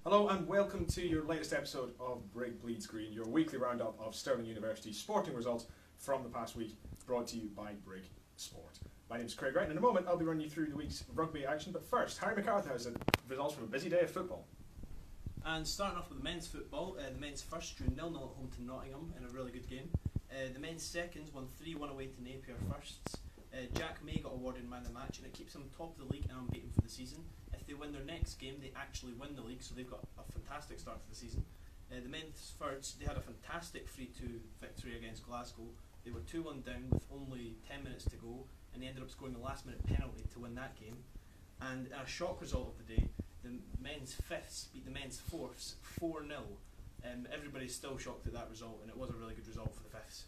Hello and welcome to your latest episode of Brig Bleeds Green, your weekly roundup of Stirling University's sporting results from the past week, brought to you by Brig Sport. My name is Craig Wright, and in a moment I'll be running you through the week's rugby action, but first, Harry McArthur has the results from a busy day of football. And starting off with the men's football, the men's first drew 0-0 at home to Nottingham in a really good game. The men's seconds won 3-1 away to Napier firsts. Jack May got awarded man of the match, and it keeps them top of the league and unbeaten for the season. If they win their next game, they actually win the league, so they've got a fantastic start to the season. The men's thirds, they had a fantastic 3-2 victory against Glasgow. They were 2-1 down with only 10 minutes to go, and they ended up scoring the last minute penalty to win that game. And a shock result of the day, the men's fifths beat the men's fourths 4-0. Everybody's still shocked at that result, and it was a really good result for the fifths.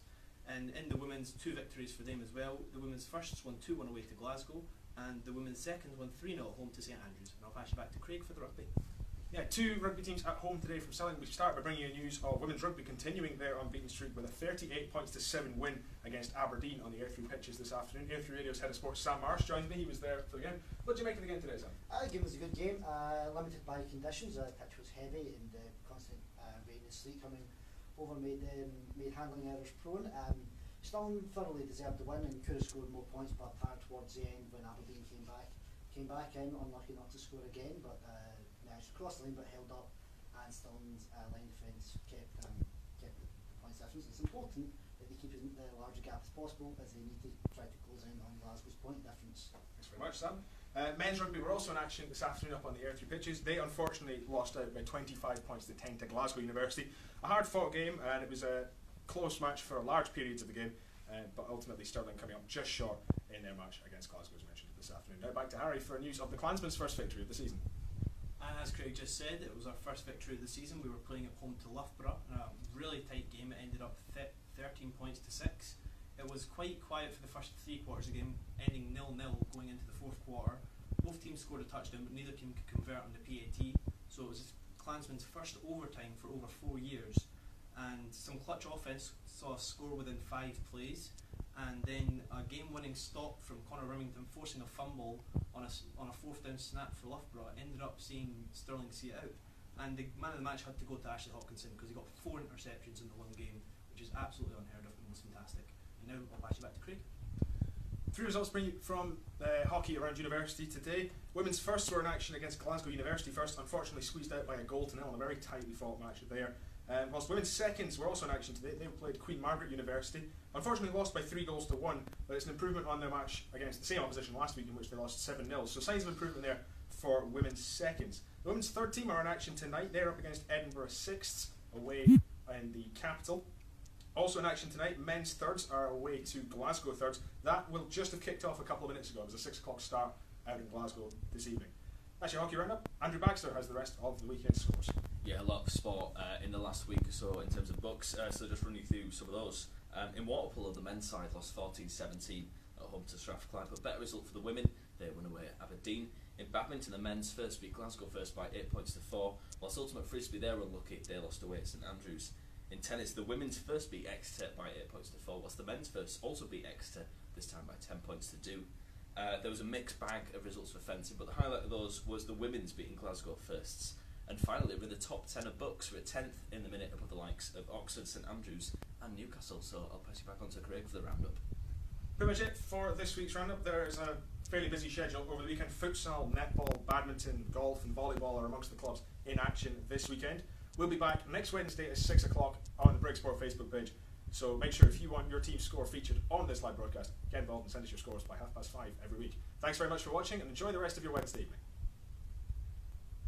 And in the women's, 2 victories for them as well. The women's firsts won 2-1 away to Glasgow, and the women's seconds won 3-0 at home to St Andrews. And I'll pass you back to Craig for the rugby. Yeah, 2 rugby teams at home today from Stirling. We start by bringing you news of women's rugby continuing their unbeaten streak with a 38 points to 7 win against Aberdeen on the Air3 pitches this afternoon. Air3 Radio's head of sports Sam Marsh joins me. He was there for the game. What did you make of the game today, Sam? The game was a good game. Limited by conditions. The pitch was heavy and constant rain and sleet coming over made handling errors prone. Stirling thoroughly deserved the win and could have scored more points, but tired towards the end when Aberdeen came back in, unlucky not to score again, but crossed the line but held up, and Stirling's line defence kept the points difference. It's important that they keep as large a gap as possible, as they need to try to close in on Glasgow's point difference. Thanks very much, Sam. Men's rugby were also in action this afternoon up on the Air3 pitches. They unfortunately lost out by 25 points to 10 to Glasgow University. A hard fought game, and it was a close match for large periods of the game, but ultimately Stirling coming up just short in their match against Glasgow, as mentioned this afternoon. Now back to Harry for news of the Clansmen's first victory of the season. And as Craig just said, it was our first victory of the season. We were playing at home to Loughborough in a really tight game. It ended up 13 points to 6. It was quite quiet for the first 3 quarters of the game, ending 0-0 going into the 4th quarter. Both teams scored a touchdown, but neither team could convert on the PAT. So it was Clansmen's first overtime for over 4 years. And some clutch offence saw us score within 5 plays, and then a game-winning stop from Connor Remington forcing a fumble on a 4th down snap for Loughborough ended up seeing Stirling see it out. And the man of the match had to go to Ashley Hopkinson because he got 4 interceptions in the one game, which is absolutely unheard of and was fantastic. And now I'll pass you back to Craig. 3 results bring you from hockey around University today. Women's firsts were in action against Glasgow University first, unfortunately squeezed out by a goal to 0 in a very tightly fought match there. Whilst women's seconds were also in action today, they played Queen Margaret University. Unfortunately lost by 3 goals to 1, but it's an improvement on their match against the same opposition last week, in which they lost 7-0. So signs of improvement there for women's seconds. The women's third team are in action tonight. They're up against Edinburgh Sixths away in the capital. Also in action tonight, men's thirds are away to Glasgow thirds. That will just have kicked off a couple of minutes ago. It was a 6 o'clock start out in Glasgow this evening. That's your hockey roundup. Andrew Baxter has the rest of the weekend's scores. Yeah, a lot of sport in the last week or so in terms of BUCS, so just running through some of those. In water polo, the men's side lost 14-17 at home to Strathclyde, but better result for the women. They won away at Aberdeen. In badminton, the men's first beat Glasgow first by 8 points to 4, whilst Ultimate Frisbee, they were unlucky. They lost away at St Andrews. In tennis, the women's first beat Exeter by 8 points to 4, whilst the men's first also beat Exeter, this time by 10 points to 2. There was a mixed bag of results for fencing, but the highlight of those was the women's beating Glasgow firsts. And finally, we're in the top 10 of BUCS. We're 10th in the minute above the likes of Oxford, St Andrews and Newcastle. So I'll pass you back on to Craig for the roundup. Pretty much it for this week's roundup. There is a fairly busy schedule over the weekend. Futsal, netball, badminton, golf and volleyball are amongst the clubs in action this weekend. We'll be back next Wednesday at 6 o'clock on the Brig Sport Facebook page. So make sure if you want your team's score featured on this live broadcast, get involved and send us your scores by 5:30 every week. Thanks very much for watching and enjoy the rest of your Wednesday evening.